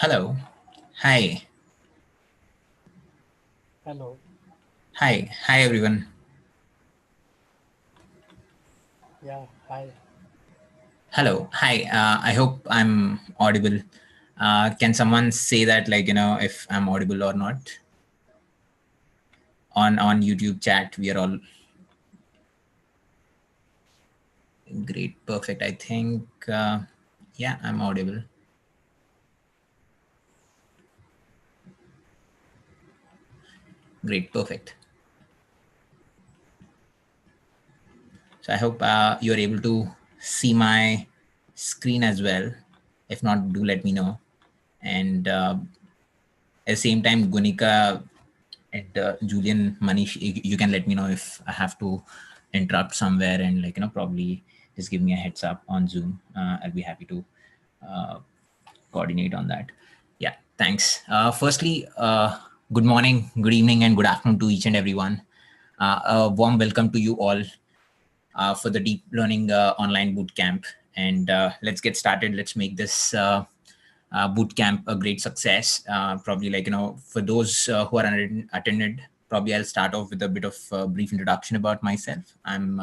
Hello. Hi. Hello. Hi. Hi, everyone. Yeah, hi. Hello. Hi. I hope I'm audible. Can someone say that, if I'm audible or not? On YouTube chat, we are all great. Perfect. I think, yeah, I'm audible. Great. Perfect. So I hope you're able to see my screen as well. If not, do let me know. And at the same time, Gunika and Julian, Manish, you can let me know if I have to interrupt somewhere and probably just give me a heads up on Zoom. I'll be happy to uh, coordinate on that. Yeah, thanks. Firstly, good morning, good evening, and good afternoon to each and everyone. A warm welcome to you all for the Deep Learning Online Bootcamp. And let's get started. Let's make this bootcamp a great success. Probably for those who are attended, probably I'll start off with a bit of brief introduction about myself. I'm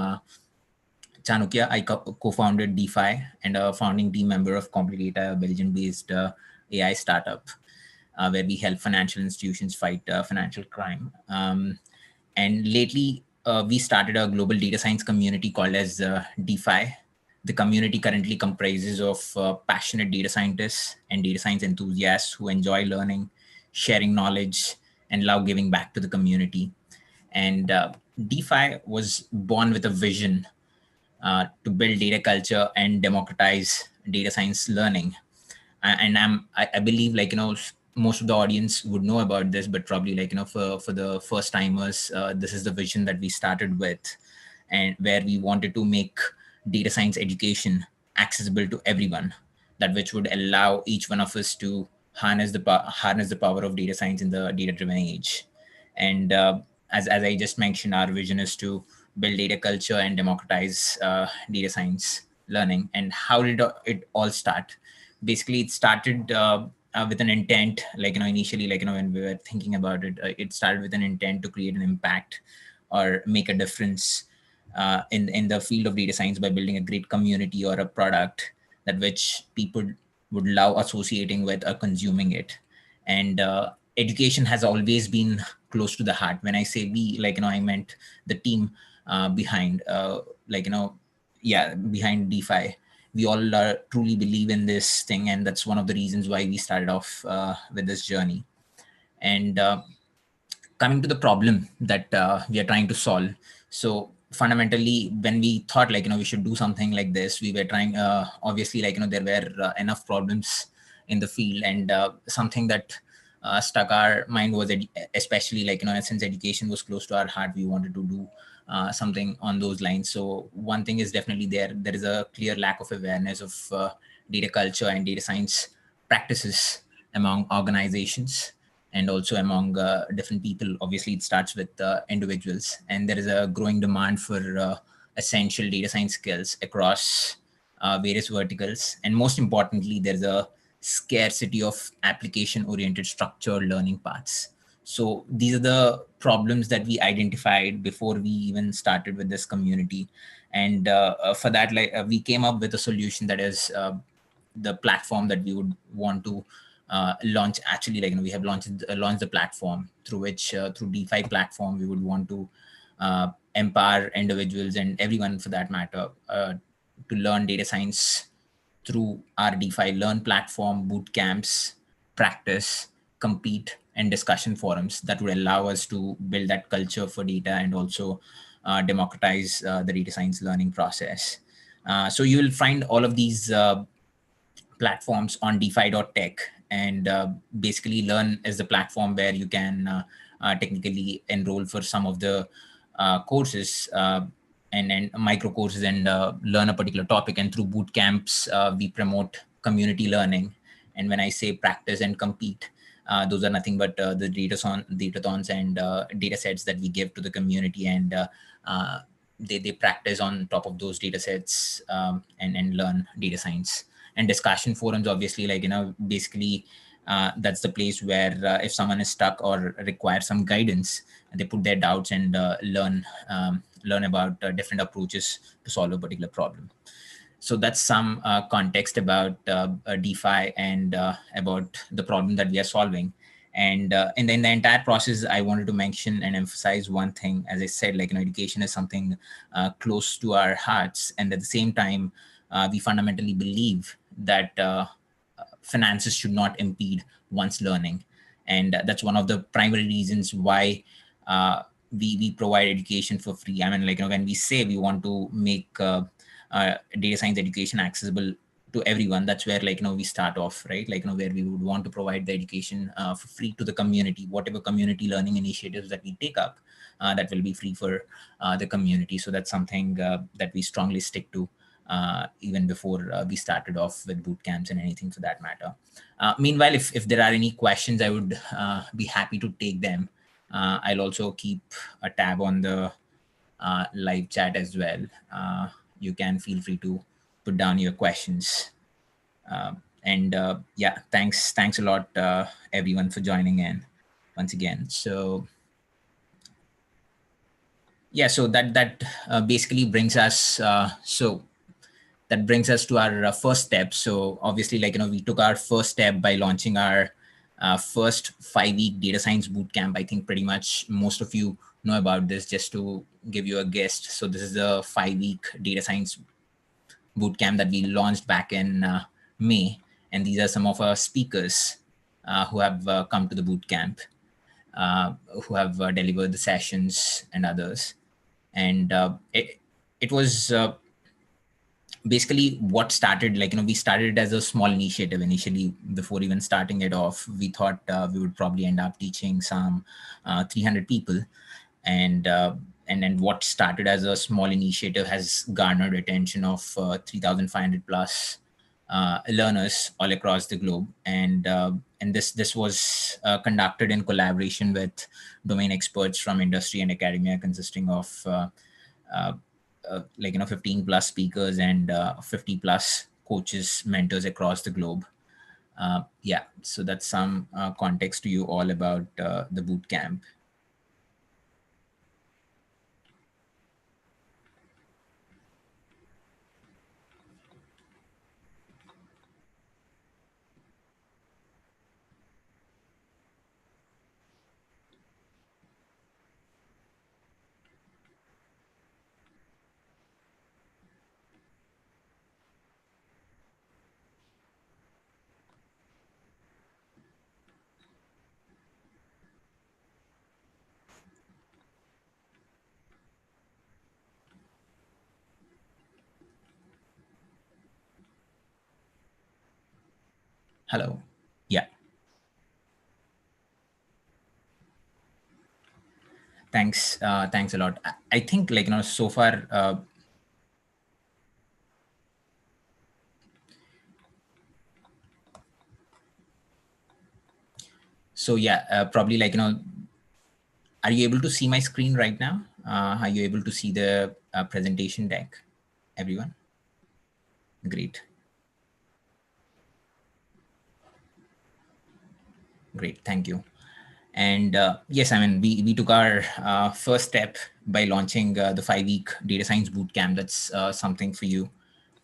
Chanukya. I co-founded DeFi and a founding team member of Complicata, a Belgian-based AI startup where we help financial institutions fight financial crime. And lately, we started a global data science community called as DeFi. The community currently comprises of passionate data scientists and data science enthusiasts who enjoy learning, sharing knowledge, and love giving back to the community. And DeFi was born with a vision to build data culture and democratize data science learning. And I believe most of the audience would know about this, but probably for the first timers, this is the vision that we started with, and where we wanted to make data science education accessible to everyone, that which would allow each one of us to harness the power of data science in the data driven age. And as I just mentioned, our vision is to build data culture and democratize data science learning. And how did it all start? Basically, it started with an intent, initially, when we were thinking about it, it started with an intent to create an impact or make a difference in the field of data science by building a great community or a product that which people would love associating with or consuming it. And education has always been close to the heart. When I say we, I meant the team behind yeah, behind DeFi. We all truly believe in this thing, and that's one of the reasons why we started off with this journey. And coming to the problem that we are trying to solve. So fundamentally, when we thought we should do something like this, we were trying obviously there were enough problems in the field, and something that stuck our mind was especially since education was close to our heart, we wanted to do something on those lines. So one thing is definitely there is a clear lack of awareness of data culture and data science practices among organizations and also among different people. Obviously, it starts with individuals, and there is a growing demand for essential data science skills across various verticals. And most importantly, there's a scarcity of application oriented structured learning paths. So these are the problems that we identified before we even started with this community. And for that, we came up with a solution that is the platform that we would want to launch. Actually, we have launched the platform through which through DeFi platform we would want to empower individuals and everyone for that matter to learn data science through our DeFi Learn platform, boot camps, practice, compete, and discussion forums that would allow us to build that culture for data and also democratize the data science learning process. So you will find all of these platforms on defi.tech, and basically Learn is the platform where you can technically enroll for some of the courses and micro courses and learn a particular topic. And through boot camps, we promote community learning. And when I say practice and compete, those are nothing but the datathons and data sets that we give to the community, and they practice on top of those data sets and learn data science. And discussion forums, obviously, basically That's the place where if someone is stuck or requires some guidance, they put their doubts and learn about different approaches to solve a particular problem. So that's some context about DeFi and about the problem that we are solving. And in the entire process, I wanted to mention and emphasize one thing. As I said, like, education is something close to our hearts, and at the same time, we fundamentally believe that finances should not impede one's learning, and that's one of the primary reasons why we provide education for free. I mean, like, when we say we want to make data science education accessible to everyone, that's where, like, we start off, right? Like, where we would want to provide the education for free to the community. Whatever community learning initiatives that we take up, that will be free for the community. So that's something that we strongly stick to, even before we started off with boot camps and anything for that matter. Meanwhile, if there are any questions, I would be happy to take them. I'll also keep a tab on the live chat as well. You can feel free to put down your questions. And yeah, thanks a lot, everyone, for joining in once again. So yeah, so that basically brings us that brings us to our first step. So obviously, like, we took our first step by launching our first 5-week data science bootcamp. I think pretty much most of you know about this. Just to give you a guest, so this is a 5-week data science bootcamp that we launched back in May, and these are some of our speakers who have come to the bootcamp, who have delivered the sessions and others. And it was basically what started, like, we started as a small initiative initially. Before even starting it off, we thought we would probably end up teaching some 300 people. And then what started as a small initiative has garnered attention of 3,500 plus learners all across the globe. And this was conducted in collaboration with domain experts from industry and academia, consisting of uh, 15 plus speakers and 50 plus coaches, mentors across the globe. Yeah, so that's some context to you all about the boot camp. Hello. Yeah. Thanks a lot. I think, like, so far, so yeah, probably, like, are you able to see my screen right now? Are you able to see the presentation deck, everyone? Great. Great, thank you. And yes, I mean, we took our first step by launching the 5-week data science bootcamp. That's something for you.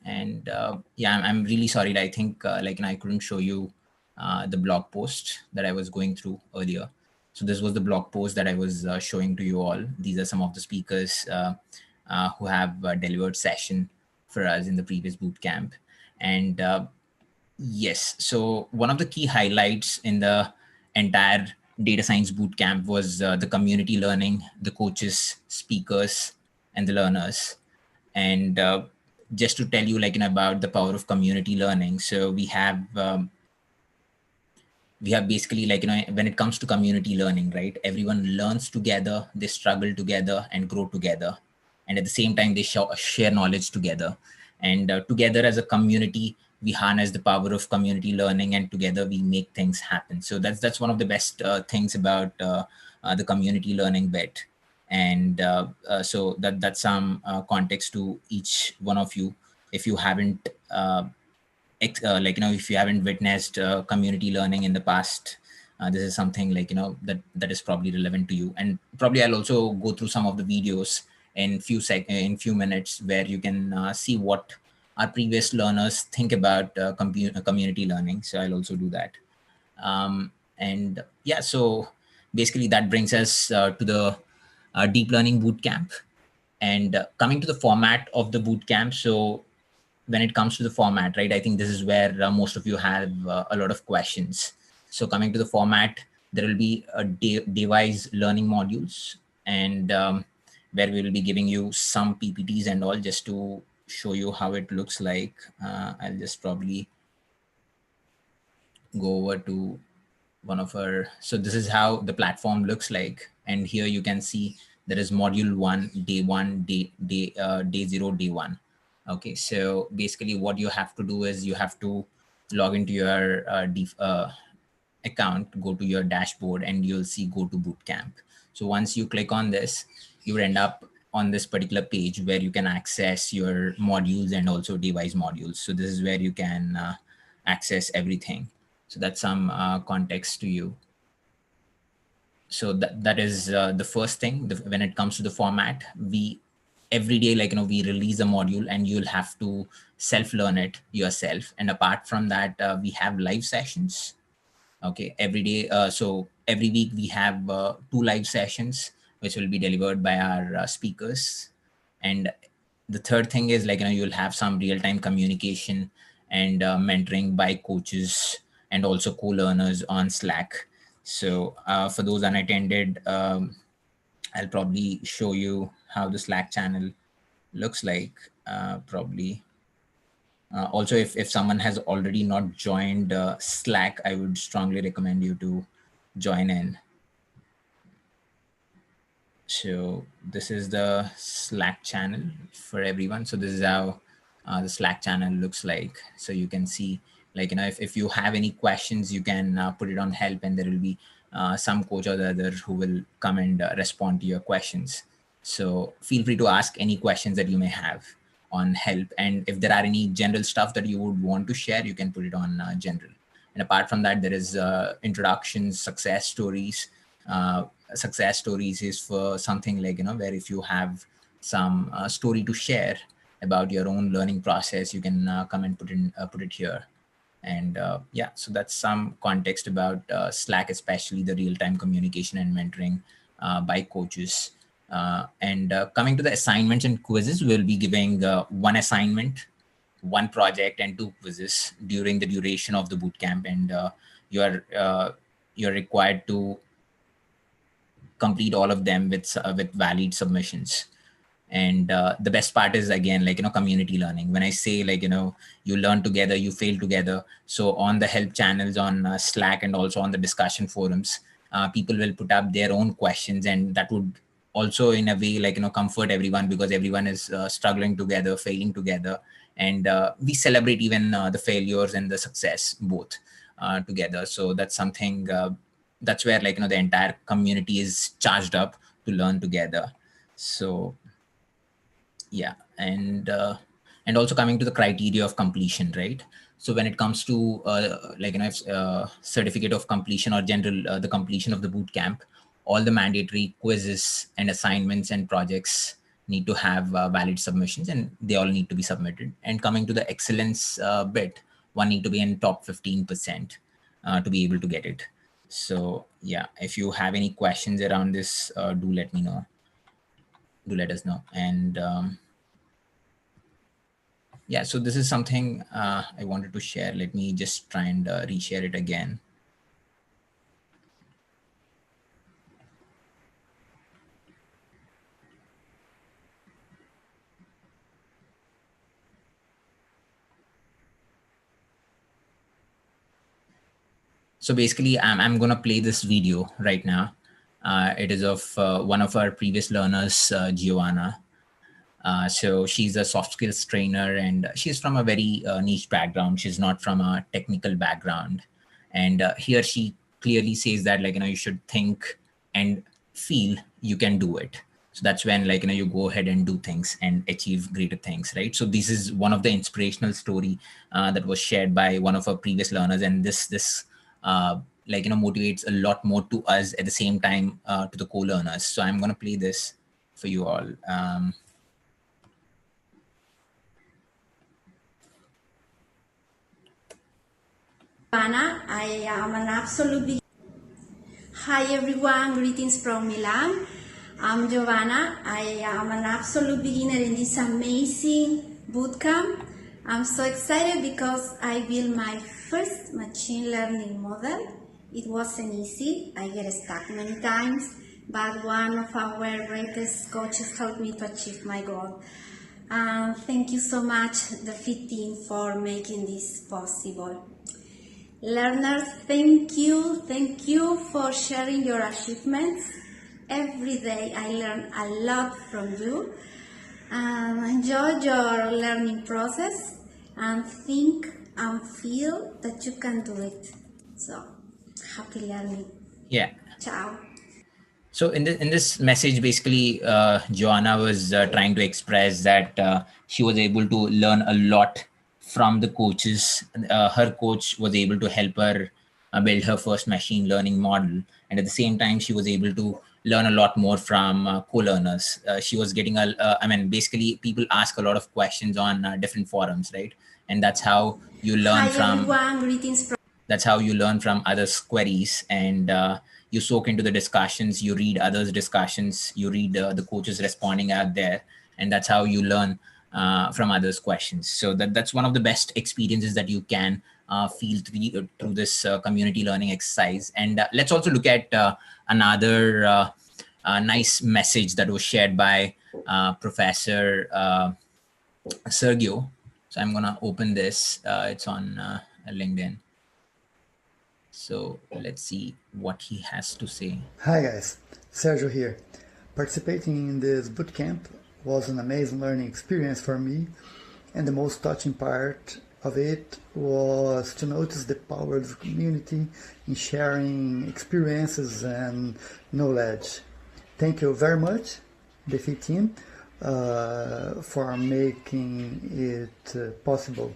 And yeah, I'm really sorry. I think I couldn't show you the blog post that I was going through earlier. So this was the blog post that I was showing to you all. These are some of the speakers who have delivered session for us in the previous bootcamp. And yes. So one of the key highlights in the entire data science bootcamp was the community learning, the coaches, speakers, and the learners. And just to tell you, about the power of community learning. So we have basically, when it comes to community learning, right? Everyone learns together, they struggle together and grow together. And at the same time, they share knowledge together. And together as a community, we harness the power of community learning, and together we make things happen. So that's one of the best things about the community learning bit. And so that's some context to each one of you. If you haven't if you haven't witnessed community learning in the past, this is something that is probably relevant to you. And probably I'll also go through some of the videos in few minutes, where you can see what our previous learners think about community learning. So I'll also do that. And yeah, so basically that brings us to the deep learning bootcamp. And coming to the format of the bootcamp, so when it comes to the format, right, I think this is where most of you have a lot of questions. So coming to the format, there will be a device learning modules, and where we will be giving you some PPTs and all, just to show you how it looks like. I'll just probably go over to one of our, so this is how the platform looks like. And here you can see there is module one, day zero, day one. Okay, so basically what you have to do is you have to log into your account, go to your dashboard, and you'll see go to bootcamp. So once you click on this, you will end up on this particular page where you can access your modules and also device modules. So this is where you can access everything. So that's some context to you. So that is the first thing. When it comes to the format, we every day, we release a module, and you'll have to self learn it yourself. And apart from that, we have live sessions. Okay, every day. So every week we have two live sessions, which will be delivered by our speakers. And the third thing is, you'll have some real-time communication and mentoring by coaches and also co-learners on Slack. So for those unattended, I'll probably show you how the Slack channel looks like. Probably also, if someone has already not joined Slack, I would strongly recommend you to join in. So this is the Slack channel for everyone. So this is how the Slack channel looks like. So you can see, if you have any questions, you can put it on help, and there will be some coach or the other who will come and respond to your questions. So feel free to ask any questions that you may have on help. And if there are any general stuff that you would want to share, you can put it on general. And apart from that, there is introductions, success stories is for something where if you have some story to share about your own learning process, you can come and put it here. And yeah, so that's some context about Slack, especially the real-time communication and mentoring by coaches. And coming to the assignments and quizzes, we'll be giving one assignment, one project, and two quizzes during the duration of the bootcamp. And you're required to complete all of them with valid submissions. And the best part is, again, community learning. When I say, you learn together, you fail together. So on the help channels on Slack, and also on the discussion forums, people will put up their own questions, and that would also in a way comfort everyone, because everyone is struggling together, failing together. And we celebrate even the failures and the success both together. So that's something that's where the entire community is charged up to learn together. So yeah. And also coming to the criteria of completion, right? So when it comes to certificate of completion or general the completion of the boot camp, all the mandatory quizzes and assignments and projects need to have valid submissions, and they all need to be submitted. And coming to the excellence bit, one need to be in top 15% to be able to get it. So yeah, if you have any questions around this, do let me know. Do let us know. And yeah, so this is something I wanted to share. Let me just try and reshare it again. So basically, I'm going to play this video right now. It is of one of our previous learners, Giovanna. So she's a soft skills trainer, and she's from a very niche background. She's not from a technical background. And here she clearly says that, you should think and feel you can do it. So that's when, like, you go ahead and do things and achieve greater things, right? So this is one of the inspirational story that was shared by one of our previous learners, and this like, motivates a lot more to us at the same time to the co-learners. So I'm going to play this for you all. Anna, I am an absolute. Hi everyone, greetings from Milan. I'm Giovanna. I am an absolute beginner in this amazing bootcamp. I'm so excited because I built my first machine learning model. It wasn't easy. I get stuck many times, but one of our greatest coaches helped me to achieve my goal. Thank you so much, the Fit team, for making this possible. Learners, thank you for sharing your achievements. Every day I learn a lot from you. Enjoy your learning process and think and feel that you can do it. So, happy learning. Yeah. Ciao. So in this message, basically, Joanna was trying to express that she was able to learn a lot from the coaches. Her coach was able to help her build her first machine learning model, and at the same time, she was able to learn a lot more from co-learners. She was getting I mean, basically, people ask a lot of questions on different forums, right? And that's how you learn Hi from everyone, greetings from. that's how you learn from others' queries, and you soak into the discussions, you read others' discussions, you read the coaches responding out there, and that's how you learn from others' questions. So that's one of the best experiences that you can feel through this community learning exercise. And let's also look at another nice message that was shared by Professor Sergio. So I'm going to open this. It's on LinkedIn. So let's see what he has to say. Hi guys, Sergio here. Participating in this bootcamp was an amazing learning experience for me, and the most touching part of it was to notice the power of the community in sharing experiences and knowledge. Thank you very much, the FIT team, for making it possible.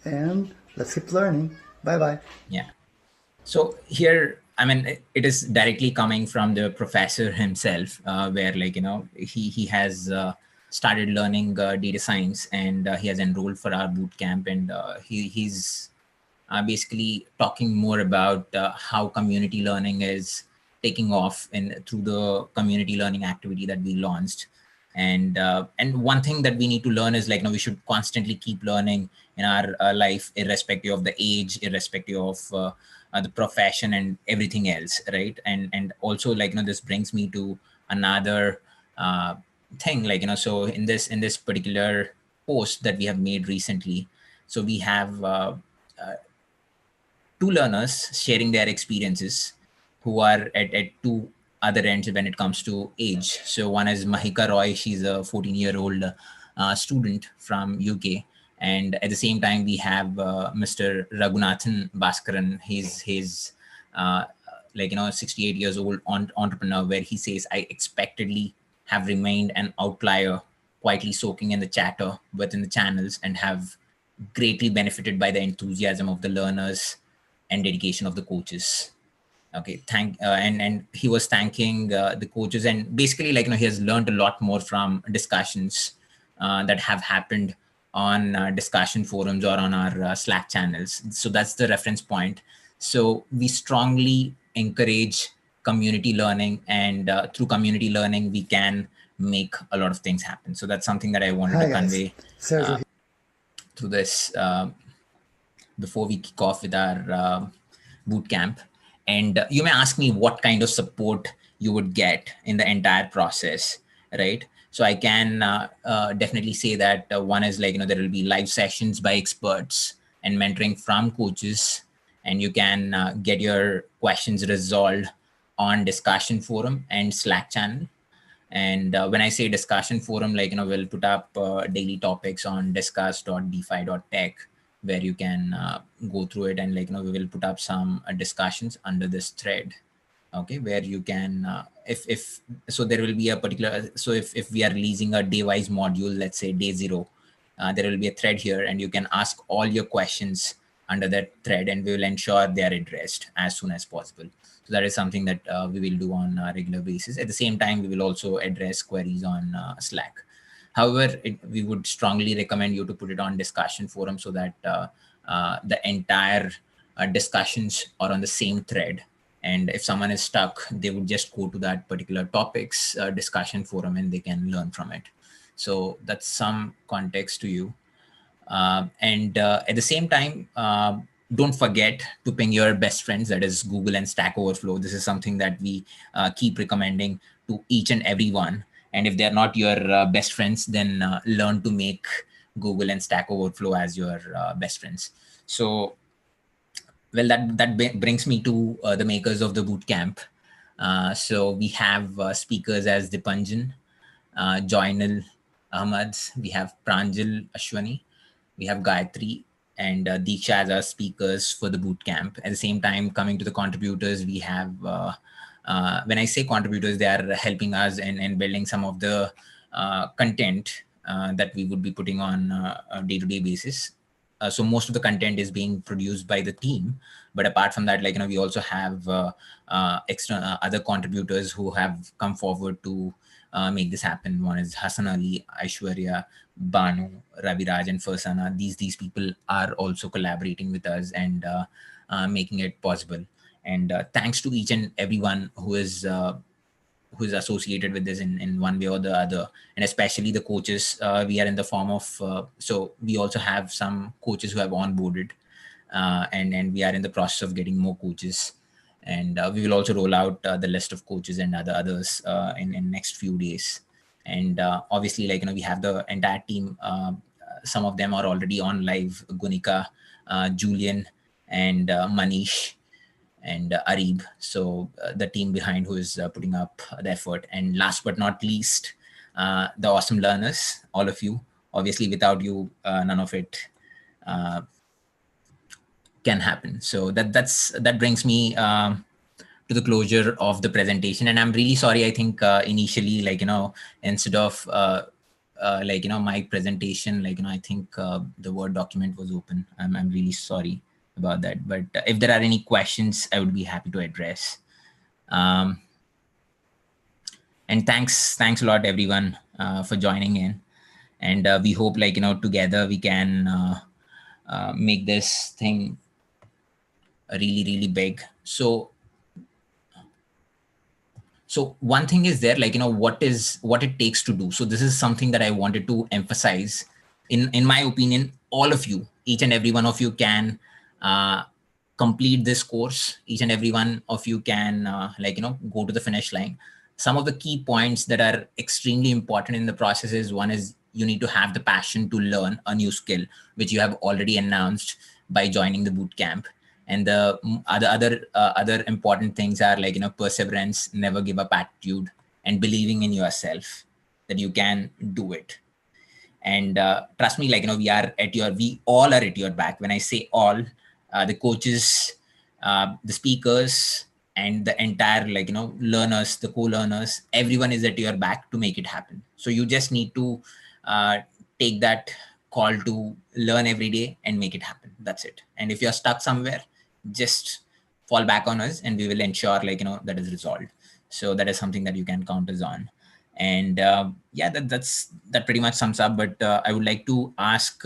And let's keep learning. Bye bye. Yeah. So here, I mean, it is directly coming from the professor himself, where, like, he has started learning data science, and he has enrolled for our boot camp, and he's basically talking more about how community learning is taking off in through the community learning activity that we launched. And one thing that we need to learn is, like, we should constantly keep learning in our life, irrespective of the age, irrespective of the profession and everything else, right? And also, like, this brings me to another thing, like, so in this particular post that we have made recently, so we have two learners sharing their experiences who are at two other ends when it comes to age. So one is Mahika Roy. She's a 14-year-old student from UK. And at the same time, we have Mr. Raghunathan Bhaskaran. He's like, 68 years old entrepreneur, where he says, I expectedly have remained an outlier, quietly soaking in the chatter within the channels, and have greatly benefited by the enthusiasm of the learners and dedication of the coaches. Okay, and he was thanking the coaches, and basically, like, he has learned a lot more from discussions that have happened on discussion forums or on our Slack channels. So that's the reference point. So we strongly encourage community learning, and through community learning we can make a lot of things happen. So that's something that I wanted Hi to guys, convey Sergio through this before we kick off with our boot camp. And you may ask me what kind of support you would get in the entire process, right? So I can definitely say that one is, like, there will be live sessions by experts and mentoring from coaches, and you can get your questions resolved on discussion forum and Slack channel. And when I say discussion forum, like, we'll put up daily topics on discuss.defi.tech, where you can go through it, and, like, we will put up some discussions under this thread. okay, where you can if so there will be a particular, so if we are releasing a day wise module, let's say day 0, there will be a thread here and you can ask all your questions under that thread and we will ensure they are addressed as soon as possible. So that is something that we will do on a regular basis. At the same time, we will also address queries on Slack. However, we would strongly recommend you to put it on discussion forum so that the entire discussions are on the same thread. And if someone is stuck, they would just go to that particular topics discussion forum and they can learn from it. So that's some context to you. And at the same time, don't forget to ping your best friends, that is Google and Stack Overflow. This is something that we keep recommending to each and every one. And if they're not your best friends, then learn to make Google and Stack Overflow as your best friends. So, well, that brings me to the makers of the bootcamp. So we have speakers as Dipanjan, Joynal Ahmad, we have Pranjal Ashwani, we have Gayatri and Diksha as our speakers for the bootcamp. At the same time, coming to the contributors, we have, when I say contributors, they are helping us in building some of the content that we would be putting on a day-to-day basis. So most of the content is being produced by the team, but apart from that, we also have extra other contributors who have come forward to make this happen. One is Hassan Ali, Aishwarya, Banu, Raviraj, and Farsana. These people are also collaborating with us and making it possible. And thanks to each and everyone who is associated with this in one way or the other, and especially the coaches. We are in the form of so we also have some coaches who have onboarded, and we are in the process of getting more coaches, and we will also roll out the list of coaches and others in next few days. And obviously, we have the entire team. Some of them are already on live: Gunika, Julian, and Manish, and Arib. So the team behind who is putting up the effort. And last but not least, the awesome learners, all of you. Obviously, without you, none of it can happen. So that brings me to the closure of the presentation. And I'm really sorry. I think initially, instead of my presentation, I think the Word document was open. I'm really sorry about that. But if there are any questions, I would be happy to address. And thanks a lot, everyone, for joining in. And we hope, together we can make this thing really, really big. So one thing is there, what it takes to do. So this is something that I wanted to emphasize. In my opinion, all of you, each and every one of you can complete this course. Each and every one of you can go to the finish line. Some of the key points that are extremely important in the process is, one is you need to have the passion to learn a new skill, which you have already announced by joining the bootcamp. And the other important things are perseverance, never give up attitude, and believing in yourself that you can do it. And trust me, we all are at your back. When I say all, the coaches, the speakers, and the entire learners, the co-learners, everyone is at your back to make it happen. So you just need to take that call to learn every day and make it happen. That's it. And if you're stuck somewhere, just fall back on us and we will ensure that is resolved. So that is something that you can count us on. And that pretty much sums up. But I would like to ask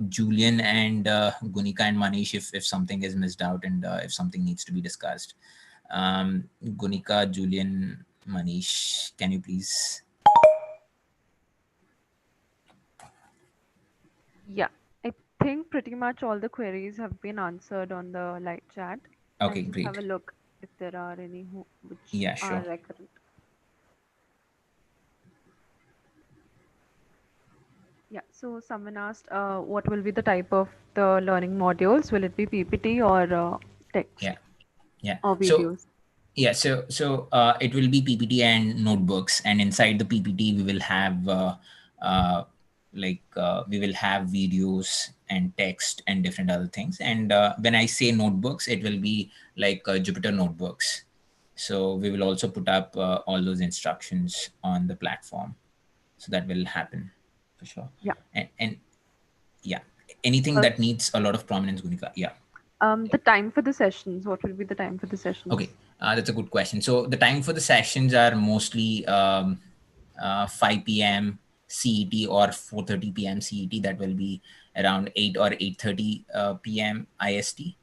Julian and Gunika and Manish if something is missed out and if something needs to be discussed. Gunika, Julian, Manish, can you please? Yeah, I think pretty much all the queries have been answered on the live chat. Okay, I'll just great. have a look if there are any which Yeah, are sure. recurrent. Yeah, so someone asked, what will be the type of the learning modules? Will it be PPT or text Yeah. or So videos? yeah, so it will be PPT and notebooks, and inside the PPT we will have we will have videos and text and different other things. And when I say notebooks, it will be like Jupyter notebooks. So we will also put up all those instructions on the platform. So that will happen for sure. Yeah. And yeah, anything Uh, that needs a lot of prominence, Gunika. Yeah. the time for the sessions, what will be the time for the sessions? Okay, that's a good question. So the time for the sessions are mostly 5 p.m. CET or 4:30 p.m. CET. That will be around 8 or 8:30 p.m. IST.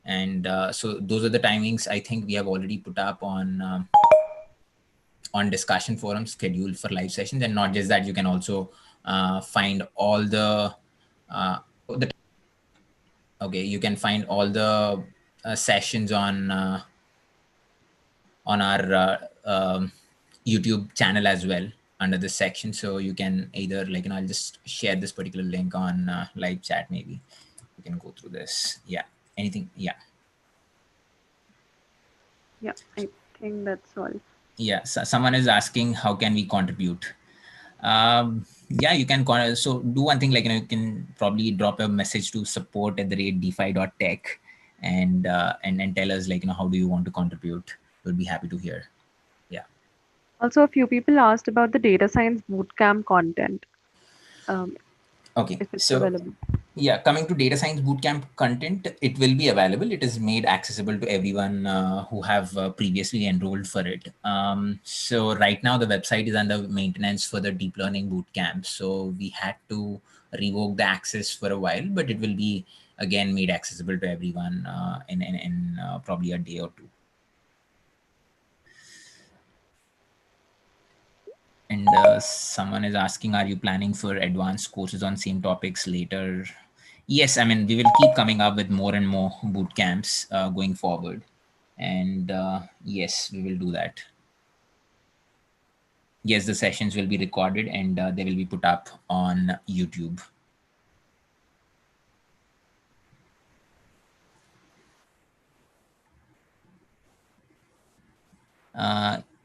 And so those are the timings I think we have already put up on discussion forum schedule for live sessions. And not just that, you can also find all the okay, you can find all the sessions on our YouTube channel as well under this section. So you can either I'll just share this particular link on live chat. Maybe you can go through this. Yeah. Anything? Yeah. Yeah, I think that's all. Yeah. So someone is asking, how can we contribute? Yeah, you can so do one thing, you can probably drop a message to support@defi.tech and tell us how do you want to contribute. We'll be happy to hear. Yeah. Also, a few people asked about the data science bootcamp content, Okay, if it's so available. yeah, coming to data science bootcamp content, it will be available. It is made accessible to everyone who have previously enrolled for it. So right now the website is under maintenance for the deep learning bootcamp. So we had to revoke the access for a while, but it will be again made accessible to everyone in probably a day or two. And someone is asking, are you planning for advanced courses on same topics later? Yes, I mean, we will keep coming up with more and more boot camps going forward. And yes, we will do that. Yes, the sessions will be recorded and they will be put up on YouTube.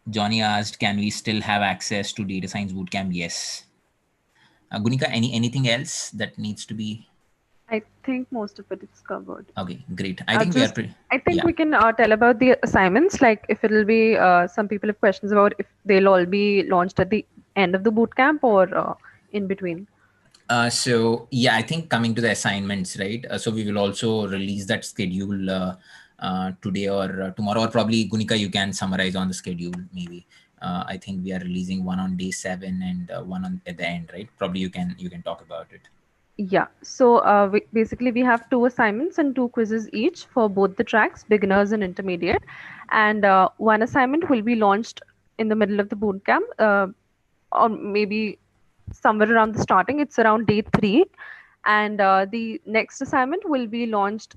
Johnny asked, can we still have access to data science bootcamp? Yes. Gunika, anything else that needs to be? I think most of it is covered. Okay, great. I think we are pretty. I think Yeah. we can tell about the assignments, like if it'll be, some people have questions about if they'll all be launched at the end of the bootcamp or in between. So yeah, I think coming to the assignments, right? So we will also release that schedule today or tomorrow, or probably Gunika, you can summarize on the schedule maybe. I think we are releasing one on day 7 and one on at the end, right? Probably you can talk about it. Yeah, so basically we have 2 assignments and 2 quizzes each for both the tracks, beginners and intermediate. And one assignment will be launched in the middle of the bootcamp, or maybe somewhere around the starting. It's around day 3. And the next assignment will be launched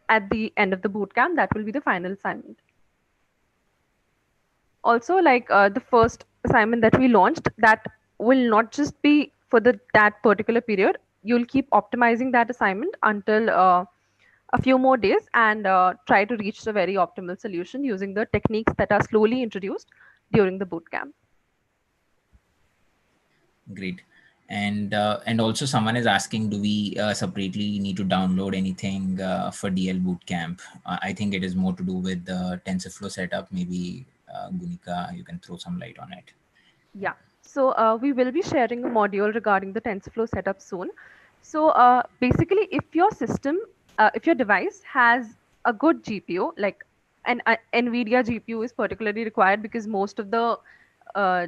at the end of the bootcamp. That will be the final assignment. Also, the first assignment that we launched, that will not just be for that particular period. You'll keep optimizing that assignment until a few more days and try to reach the very optimal solution using the techniques that are slowly introduced during the bootcamp. Great. And also someone is asking, do we separately need to download anything for DL Bootcamp? I think it is more to do with the TensorFlow setup. Maybe Gunika, you can throw some light on it. Yeah. So we will be sharing a module regarding the TensorFlow setup soon. So basically, if your device has a good GPU, like an NVIDIA GPU is particularly required because most of the uh,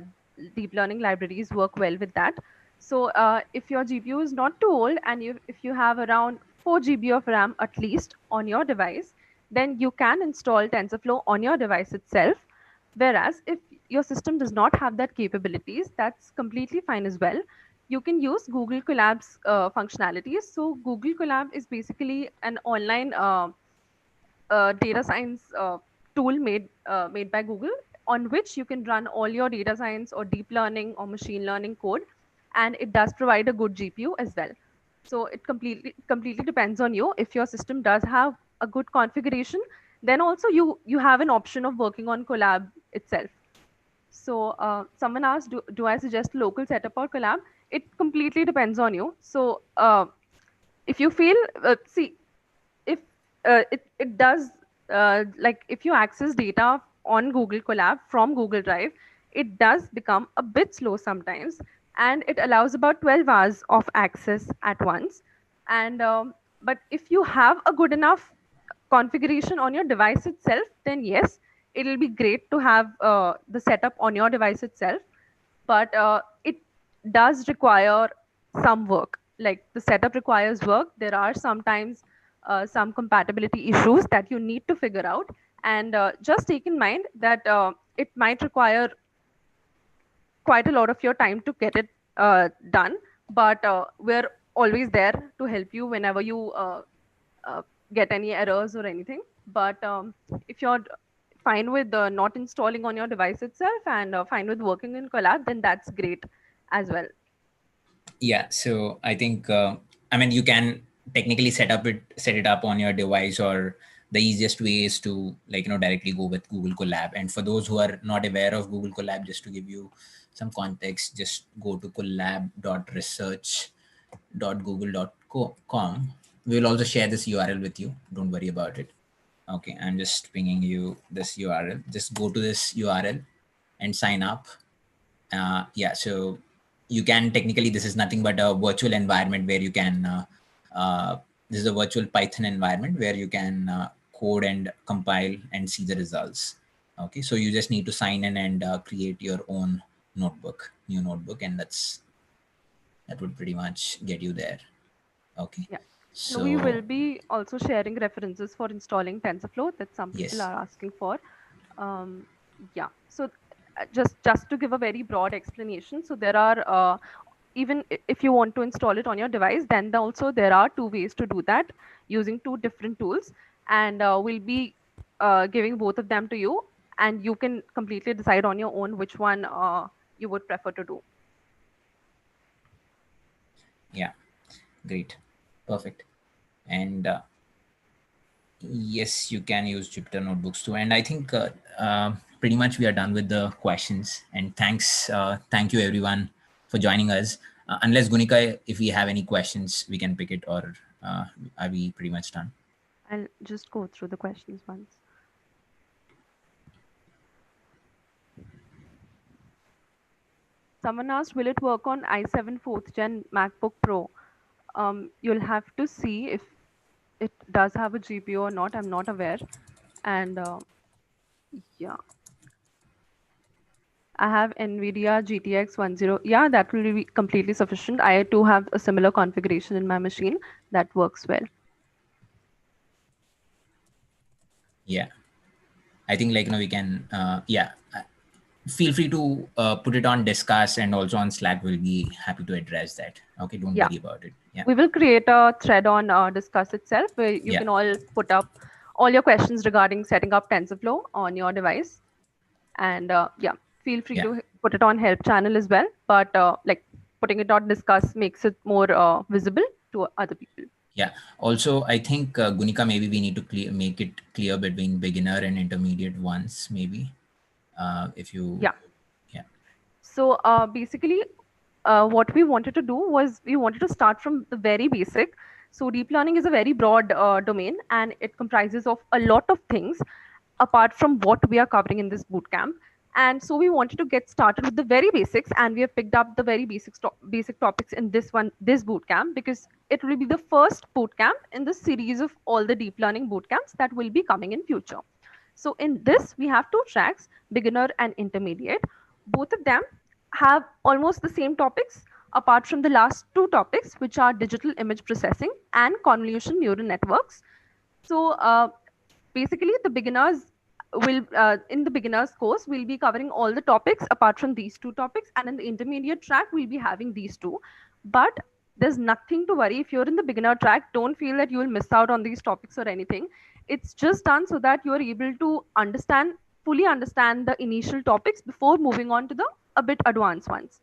deep learning libraries work well with that. So if your GPU is not too old and if you have around 4 GB of RAM at least on your device, then you can install TensorFlow on your device itself. Whereas if your system does not have that capabilities, that's completely fine as well. You can use Google Colab's functionalities. So Google Colab is basically an online data science tool made by Google, on which you can run all your data science or deep learning or machine learning code, and it does provide a good GPU as well. So it completely depends on you. If your system does have a good configuration, then also you have an option of working on Colab itself. So someone asked, do I suggest local setup or Colab? It completely depends on you. So if you feel, see, if it does, like if you access data on Google Colab from Google Drive, it does become a bit slow sometimes, and it allows about 12 hours of access at once. And but if you have a good enough configuration on your device itself, then yes, it'll be great to have the setup on your device itself. But it does require some work. Like the setup requires work. There are sometimes some compatibility issues that you need to figure out, and just take in mind that it might require quite a lot of your time to get it done. But we're always there to help you whenever you uh, get any errors or anything. But if you're fine with not installing on your device itself and fine with working in Collab, then that's great as well. Yeah, so I think I mean, you can technically set it up on your device, or the easiest way is to, like, directly go with Google Colab. And for those who are not aware of Google Colab, just to give you some context, just go to collab.research.google.com. We will also share this URL with you, don't worry about it. Okay, I'm just pinging you this URL. Just go to this URL and sign up. Yeah, so you can technically, this is nothing but a virtual environment where you can this is a virtual Python environment where you can code and compile and see the results. Okay, so you just need to sign in and create your own new notebook, and that would pretty much get you there. Okay, Yeah. And we so will be also sharing references for installing TensorFlow that some people yes. are asking for. Um, yeah. So just to give a very broad explanation, so there are even if you want to install it on your device, then also there are two ways to do that using two different tools, and we'll be giving both of them to you, and you can completely decide on your own which one you would prefer to do. Yeah, great, perfect. And yes, you can use Jupyter notebooks too. And I think pretty much we are done with the questions. And thank you everyone for joining us. Unless Gunika, if we have any questions, we can pick it, or are we pretty much done? I'll just go through the questions once. Someone asked, will it work on i7 4th Gen MacBook Pro? You'll have to see if it does have a GPU or not. I'm not aware. And yeah, I have NVIDIA GTX 10. Yeah, that will be completely sufficient. I too have a similar configuration in my machine that works well. Yeah, I think, like, we can, feel free to put it on discuss, and also on Slack, we'll be happy to address that. Okay, don't Yeah. worry about it. Yeah. We will create a thread on Discuss itself where you Yeah. can all put up all your questions regarding setting up TensorFlow on your device. And yeah, feel free Yeah. to put it on help channel as well. But like putting it on Discuss makes it more visible to other people. Yeah. Also, I think Gunika, maybe we need to make it clear between beginner and intermediate ones, maybe. If you, Yeah. yeah. So basically, what we wanted to do was we wanted to start from the very basic. So deep learning is a very broad domain, and it comprises of a lot of things apart from what we are covering in this bootcamp. And so we wanted to get started with the very basics, and we have picked up the very basic topics in this bootcamp, because it will be the first bootcamp in the series of all the deep learning bootcamps that will be coming in future. So in this, we have two tracks, beginner and intermediate. Both of them have almost the same topics, apart from the last two topics, which are digital image processing and convolution neural networks. So basically, the beginners will in the beginners course we'll be covering all the topics apart from these two topics, and in the intermediate track we'll be having these two. But there's nothing to worry. If you're in the beginner track, don't feel that you will miss out on these topics or anything. It's just done so that you are able to fully understand the initial topics before moving on to the a bit advanced ones.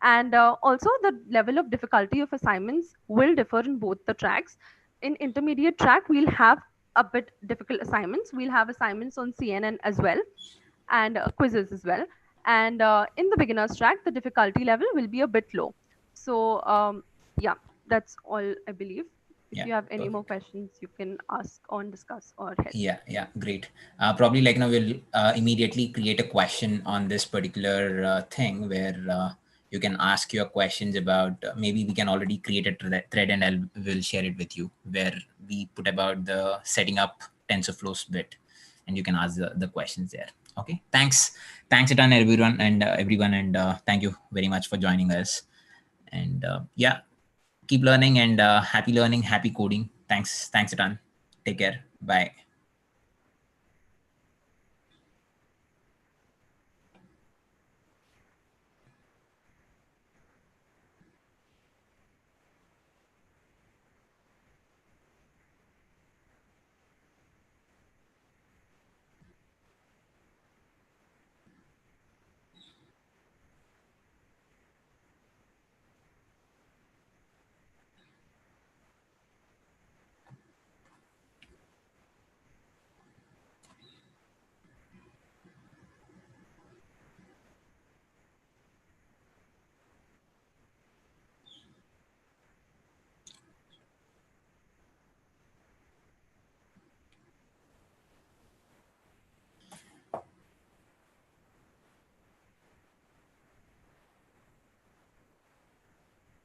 And also, the level of difficulty of assignments will differ in both the tracks. In intermediate track, we'll have a bit difficult assignments. We'll have assignments on CNN as well, and quizzes as well. And in the beginners track, the difficulty level will be a bit low. So yeah, that's all I believe. If you have any more questions, you can ask on discuss or help. Yeah, great. Probably like we'll immediately create a question on this particular thing where you can ask your questions about maybe we can already create a thread and we'll share it with you where we put about the setting up TensorFlows bit and you can ask the questions there. Okay, thanks a ton everyone and thank you very much for joining us. And yeah, keep learning and happy learning, happy coding. Thanks a ton. Take care. Bye.